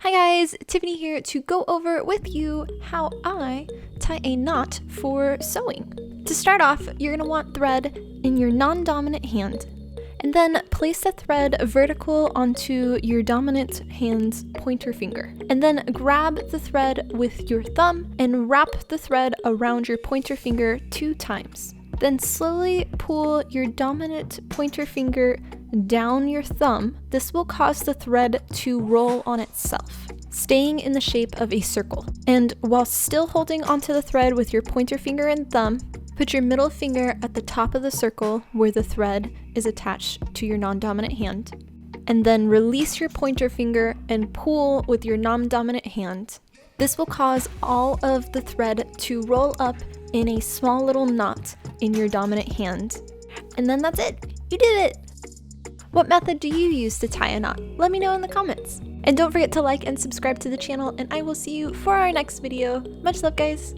Hi guys, Tiffany here to go over with you how I tie a knot for sewing. To start off, you're going to want thread in your non-dominant hand, and then place the thread vertical onto your dominant hand's pointer finger. And then grab the thread with your thumb and wrap the thread around your pointer finger 2 times. Then slowly pull your dominant pointer finger down your thumb. This will cause the thread to roll on itself, staying in the shape of a circle. And while still holding onto the thread with your pointer finger and thumb, put your middle finger at the top of the circle where the thread is attached to your non-dominant hand. And then release your pointer finger and pull with your non-dominant hand. This will cause all of the thread to roll up in a small little knot in your dominant hand. And then that's it. You did it! What method do you use to tie a knot? Let me know in the comments. And don't forget to like and subscribe to the channel, and I will see you for our next video. Much love, guys!